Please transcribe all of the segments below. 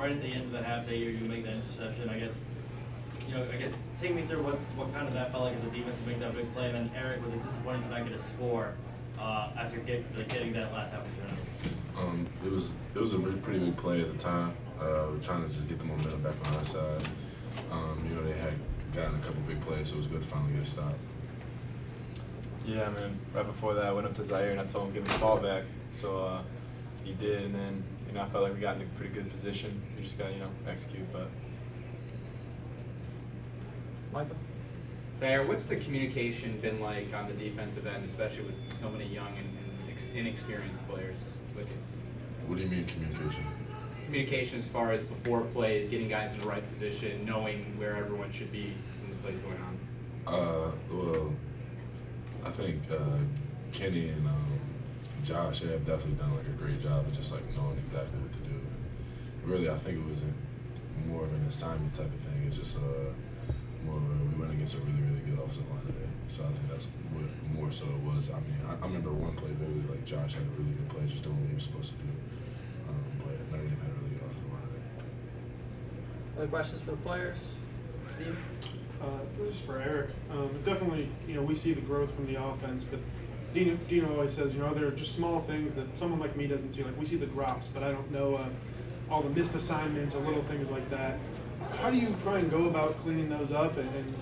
right at the end of the half, Zaire, you make that interception. I guess take me through what kind of that felt like as a defense to make that big play. And then Eric, was it disappointing to not get a score after getting that last opportunity? It was a pretty big play at the time. We're trying to just get the momentum back on our side. They had gotten a couple big plays, so it was good to finally get a stop. Yeah, I mean, right before that, I went up to Zaire and I told him to give me the ball back. So he did, and then I felt like we got in a pretty good position. We just got execute, but. Michael? Zaire, what's the communication been like on the defensive end, especially with so many young and inexperienced players with you? What do you mean communication? Communication as far as before plays, getting guys in the right position, knowing where everyone should be when the play's going on. Well, I think Kenny and Josh have definitely done like a great job of just like knowing exactly what to do. And really, I think it was more of an assignment type of thing. It's just more of we went against a really, really good offensive line today. So I think that's what more so it was. I mean, I remember one play literally like Josh had a really good play, just doing what he was supposed to do. But Notre Dame had a really good offensive line today. Other questions for the players? Steve? This is for Eric. Definitely, we see the growth from the offense, but Dino always says, there are just small things that someone like me doesn't see. Like, we see the drops, but I don't know all the missed assignments or little things like that. How do you try and go about cleaning those up, and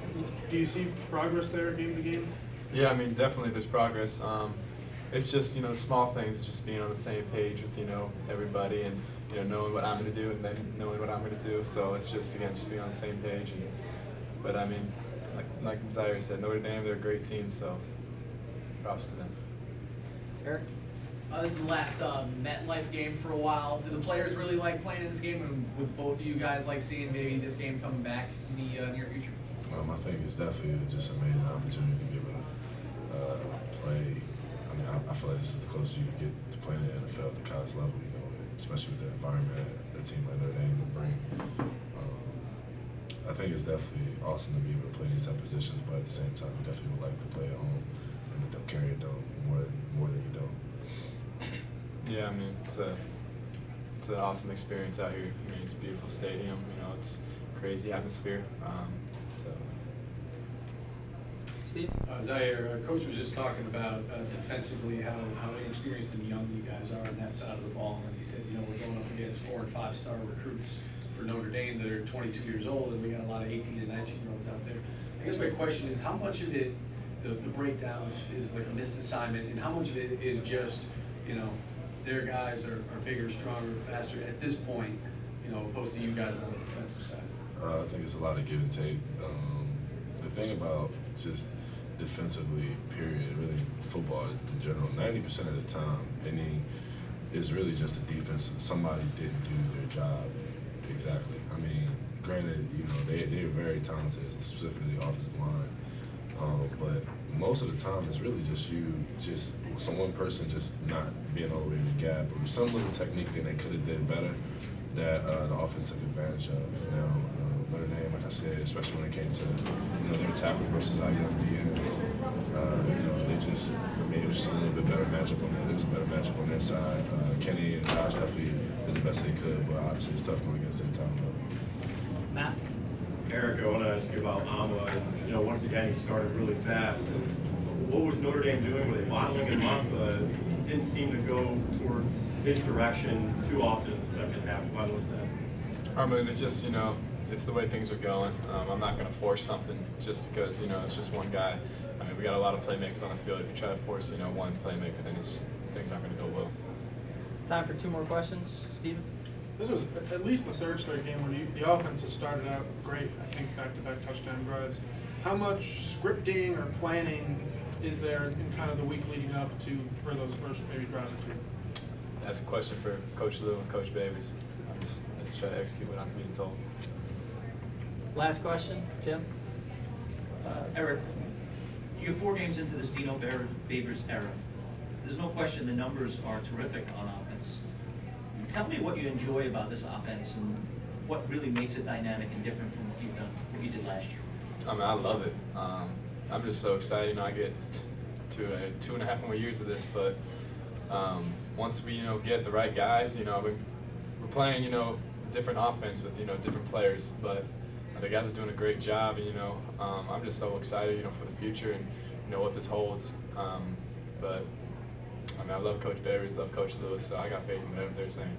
do you see progress there game to game? Yeah, I mean, definitely there's progress. It's just, the small things, just being on the same page with, everybody and, knowing what I'm going to do and then knowing what I'm going to do. So it's just, again, just being on the same page. But I mean, like Zaire said, Notre Dame, they're a great team, so props to them. Eric? This is the last MetLife game for a while. Do the players really like playing in this game, and would both of you guys like seeing maybe this game coming back in the near future? I think it's definitely just an amazing opportunity to be able to play. I mean, I feel like this is the closest you can get to playing in the NFL at the college level, especially with the environment that team like Notre Dame will bring. I think it's definitely awesome to be able to play these type of positions, but at the same time, you definitely would like to play at home and to carry it down more than you don't. Yeah, I mean, it's an awesome experience out here. I mean, it's a beautiful stadium. It's a crazy atmosphere. So. Steve? Zaire, Coach was just talking about defensively how inexperienced and young you guys are on that side of the ball, and he said, we're going up against 4- and 5-star recruits for Notre Dame that are 22 years old, and we got a lot of 18 and 19-year-olds out there. I guess my question is, how much of it, the breakdowns, is like a missed assignment, and how much of it is just, their guys are bigger, stronger, faster at this point, opposed to you guys on the defensive side? I think it's a lot of give and take. The thing about just defensively, period, really football in general, 90% of the time, is really just a defense. Somebody didn't do their job exactly. I mean, granted, they're very talented, specifically the offensive line. But most of the time, it's really just one person just not being all the way in the gap, or some little technique that they could have did better that the offense took advantage of. Now, Notre Dame, like I said, especially when it came to their tackle versus our young DNs, it was just a little bit better matchup on that. It was a better matchup on their side. Kenny and Josh definitely did the best they could, but obviously it's tough going against their talent level. Matt? Eric, I want to ask you about Amma. Once again, he started really fast. What was Notre Dame doing? Were they bottling him up? Didn't seem to go towards his direction too often in the second half. Why was that? I mean, it's just, it's the way things are going. I'm not going to force something just because, it's just one guy. I mean, we got a lot of playmakers on the field. If you try to force, one playmaker, then things aren't going to go well. Time for 2 more questions. Steven? This was at least the third straight game where the offense has started out great. I think back-to-back touchdown drives. How much scripting or planning is there in kind of the week leading up for those first maybe drive or 2? That's a question for Coach Lou and Coach Babies. I just try to execute what I'm being told. Last question, Jim? Eric, you're 4 games into this Dino Babers era. There's no question the numbers are terrific on offense. Tell me what you enjoy about this offense and what really makes it dynamic and different from what you did last year. I mean, I love it. I'm just so excited. I get to 2.5 more years of this, but once we, get the right guys, we're playing, different offense with, you know, different players, but the guys are doing a great job, and, you know, I'm just so excited, you know, for the future and, you know, what this holds. But I mean, I love Coach Barry, love Coach Lewis, so I got faith in whatever they're saying.